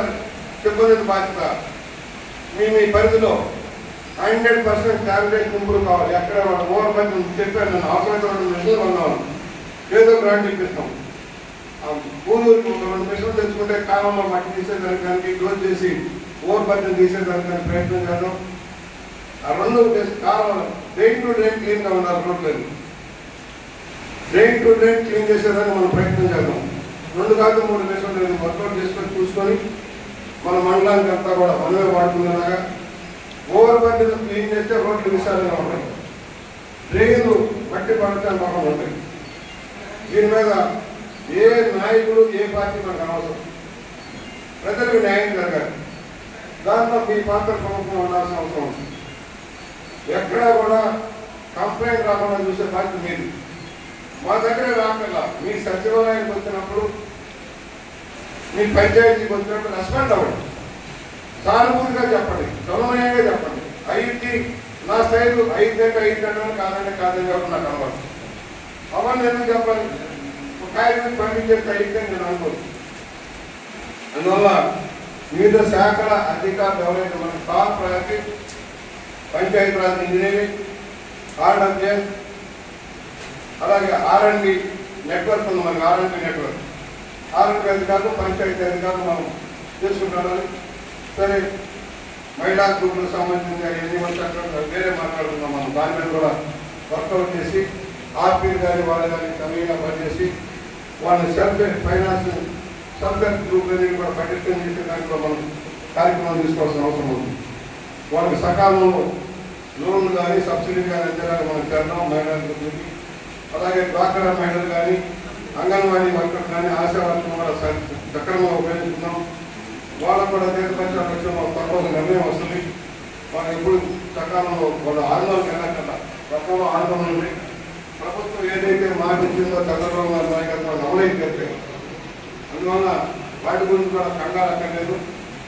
సిబ్బంది బాధ్యత. మీ పరిధిలో 100% క్యాబినెట్ ఇంప్రూవ్ కావాలి. ఎక్కడ ఓవర్ బడ్జెట్ చెప్పాను నేను, అవసరమైన 2 మిషన్లు కొన్నాను, ఏదో గ్రాంట్ ఇప్పిస్తాం. ఊరూరికి 2 మిషన్లు తెచ్చుకుంటే కాలంలో మట్టి తీసేదానికి క్లోజ్ చేసి ఓవర్ బడ్జెట్ తీసేదానికి ప్రయత్నం చేద్దాం. ఆ 2 కాలం డ్రైన్ టు డ్రైన్ క్లీన్గా ఉండాలి. రోడ్లేదు డ్రైన్ టు డ్రైన్ క్లీన్ చేసేదానికి మనం ప్రయత్నం చేద్దాం. 2 కాదు 3 మిషన్లు వర్కౌట్ చేసుకొని చూసుకొని మన మండలానికి అంతా కూడా మనమే వాడుకునేలాగా ఓవర్ బడ్జెట్ క్లీన్ చేస్తే రోడ్లు విశాలంగా ఉంటాయి, డ్రైన్లు మట్టి పడతాను మొహం ఉంటాయి. దీని మీద ఏ నాయకుడు ఏ పార్టీ మనకు అనవసరం. ప్రజలకు న్యాయం జరగాలి. దాంట్లో మీ పాత్ర ప్రభుత్వం ఉండాల్సిన అవసరం ఉంది. ఎక్కడా కూడా కంప్లైంట్ రాకుండా చూసే బాధ్యత మీది. మా దగ్గర రాకల్లా మీ సచివాలయానికి వచ్చినప్పుడు, మీ పంచాయతీకి వచ్చినప్పుడు రెస్పాండ్ అవ్వండి. సానుభూతిగా చెప్పండి, సమన్వయంగా చెప్పండి. 5కి నా స్థాయిలు 5 గంట 5 గంటలు కాదంటే కాదని చెప్పి నాకు అవ్వాలి. అవన్నీ ఎందుకు చెప్పాలి? ఒక కాగితం పంపించేస్తే 5 గంటలు నేను అనుకోను. అందువల్ల వివిధ శాఖల అధికారులు ఎవరైతే మనకు top priority Panchayati Raj engineering, RWS, అలాగే R&D నెట్వర్క్ ఉంది మనకి. R&D నెట్వర్క్, R&D అధికారులు, పంచాయతీ అధికారులు మనం తీసుకుంటున్నాం. సరే, మహిళా గ్రూపులకు సంబంధించిన ఎన్ని మంది వేరే మాట్లాడుతున్నాం మనం. దాని మీద కూడా వర్కౌట్ చేసి ఆర్పీలు కానీ వాళ్ళు కానీ సమయంగా పనిచేసి వాళ్ళని self finance self help group అనేది కూడా పటిష్టం చేసే దాంట్లో మనం కార్యక్రమం తీసుకోవాల్సిన అవసరం ఉంది. వాళ్ళకి సకాలంలో లోన్లు కానీ సబ్సిడీ కానీ అంతేగాని మనం చేద్దాం. మహిళా గ్రూపులకి అలాగే డ్వాక్రా మహిళలు కానీ అంగన్వాడీ వర్కర్లు కానీ ఆశా వర్గం కూడా సక్రమంగా ఉపయోగించుకున్నాం. వాళ్ళకు కూడా దేశపక్ష పక్షంలో తప్పని నిర్ణయం వస్తుంది. వాళ్ళు ఎప్పుడు సకాలంలో వాళ్ళు ఆందోళన వెళ్ళకల్లా గతంలో ఆందోళన ఉంది. ప్రభుత్వం ఏదైతే మాట ఇచ్చిందో చంద్రబాబు గారి నాయకత్వాన్ని అమలైతే అందువల్ల వాటి గురించి కూడా కంగారు అక్కర్లేదు.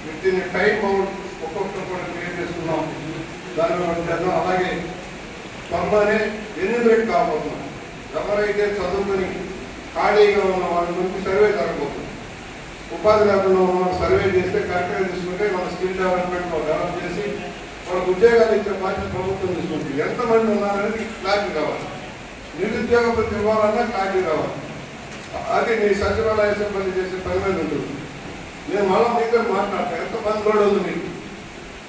విత్ టైం బౌండ్ ఒక్కొక్కరు కూడా క్రియేట్ చేసుకున్నాం. దానిలో చేద్దాం. అలాగే త్వరలోనే ఎన్యూమరేట్ కాబోతున్నాం. ఎవరైతే చదువుకుని ఖాళీగా ఉన్న వాళ్ళ గురించి సర్వే జరగబోతుంది. ఉపాధి లేకుండా ఉన్న సర్వే చేస్తే కరెక్ట్గా తీసుకుంటే మన స్కిల్ డెవలప్మెంట్ డెవలప్ చేసి వాళ్ళకి ఉద్యోగాలు ఇచ్చే బాధ్యత ప్రభుత్వం తీసుకుంటుంది. ఎంతమంది ఉన్నారనేది క్లారిటీ కావాలి. నిరుద్యోగ ప్రతి ఇవ్వాలన్నా క్లారిటీ కావాలి. అది మీ సచివాలయ సిబ్బంది చేసే పని మీద ఉంటుంది. నేను మళ్ళీ మీతో మాట్లాడతాను. ఎంత పని లోడ్ ఉంది మీకు,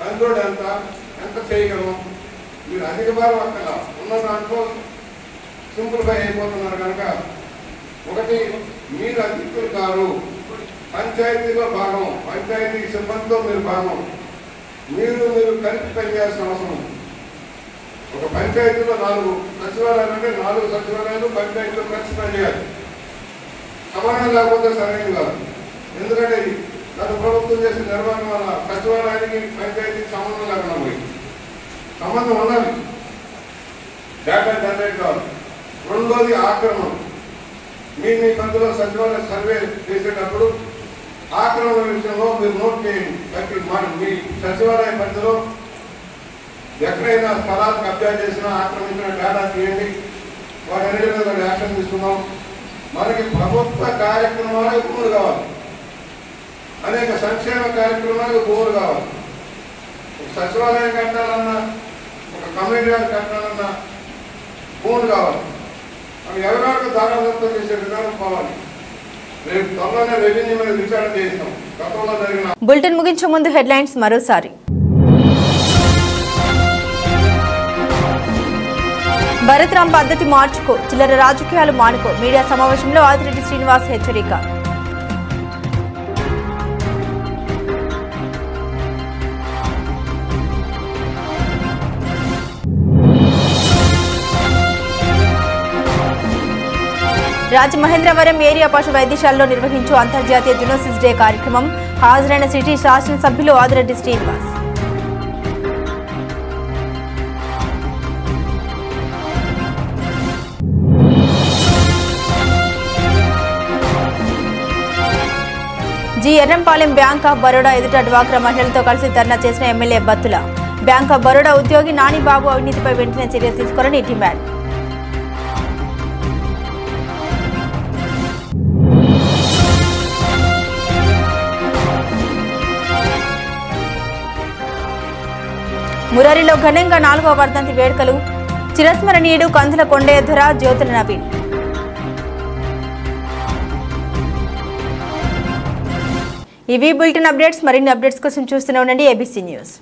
పని లోడ్ ఎంత చేయగలం. మీరు అధిక భారం అక్కడ ఉన్న దాంట్లో సింపుల్గా అయిపోతున్నారు కనుక, ఒకటి మీరు అధికులు కారు, పంచాయతీలో భాగం, పంచాయతీ సిబ్బందితో మీరు భాగం, మీరు కలిపి పనిచేయాల్సిన అవసరం ఉంది. ఒక పంచాయతీలో 4 సచివాలయాలు అంటే 4 సచివాలయాలు పంచాయతీలో కలిసి పనిచేయాలి. సమానం లేకపోతే సరైనది కాదు. ఎందుకంటే గత ప్రభుత్వం చేసిన నిర్వహణ వల్ల సచివాలయానికి పంచాయతీకి సంబంధం లేకుండా పోయింది. సంబంధం ఉండాలి, డేటా జనరేట్ కావాలి. రెండోది ఆక్రమణ. మీ పరిధిలో సచివాలయ సర్వే చేసేటప్పుడు ఆక్రమణ విషయంలో మీరు నోట్ చేయండి. మీ సచివాలయ పరిధిలో ఎక్కడైనా స్థలాలు కబ్జా చేసినా ఆక్రమించిన డేటా తీయండి. వాటన్నిటి మీద యాక్షన్ తీసుకున్నాం. మనకి ప్రభుత్వ కార్యక్రమాలకు భూములు కావాలి, అనేక సంక్షేమ కార్యక్రమాలకు భూములు కావాలి. ఒక సచివాలయం కట్టాలన్నా, ఒక కమ్యూనిటీ కట్టాలన్నా భూములు కావాలి. అవి ఎవరికి దారాదత్తం చేసే విధానం కావాలి. రేపు త్వరలోనే రెవెన్యూ మీద విచారణ చేస్తాం. గతంలో జరిగిన బులెటిన్ ముగించే ముందు హెడ్లైన్స్ మరోసారి. భరత్రాం పద్ధతి మార్చుకో, చిల్లర రాజకీయాలు మానుకో. మీడియా సమావేశంలో ఆదిరెడ్డి శ్రీనివాస్ హెచ్చరిక. రాజమహేంద్రవరం ఏరియా పశు వైద్యశాలలో నిర్వహించు అంతర్జాతీయ జునోసిస్ డే కార్యక్రమం హాజరైన సిటీ శాసనసభ్యులు Adireddy Srinivas. G Errampalem bank of Baroda ఎదుట డ్వాక్రా మహిళలతో కలిసి ధర్నా చేసిన MLA Battula. Bank of Baroda ఉద్యోగి నానిబాబు అవినీతిపై వెంటనే చర్యలు తీసుకోవాలని డిమాండ్. మురారిలో ఘనంగా 4వ వర్ధంతి వేడుకలు. చిరస్మరణీయుడు కందుల కొండయ్య జ్యోతుల నవీన్. ఇవి బులెటిన్ అప్డేట్స్. మరిన్ని అప్డేట్స్ కోసం చూస్తూనే ఉండండి ABC న్యూస్.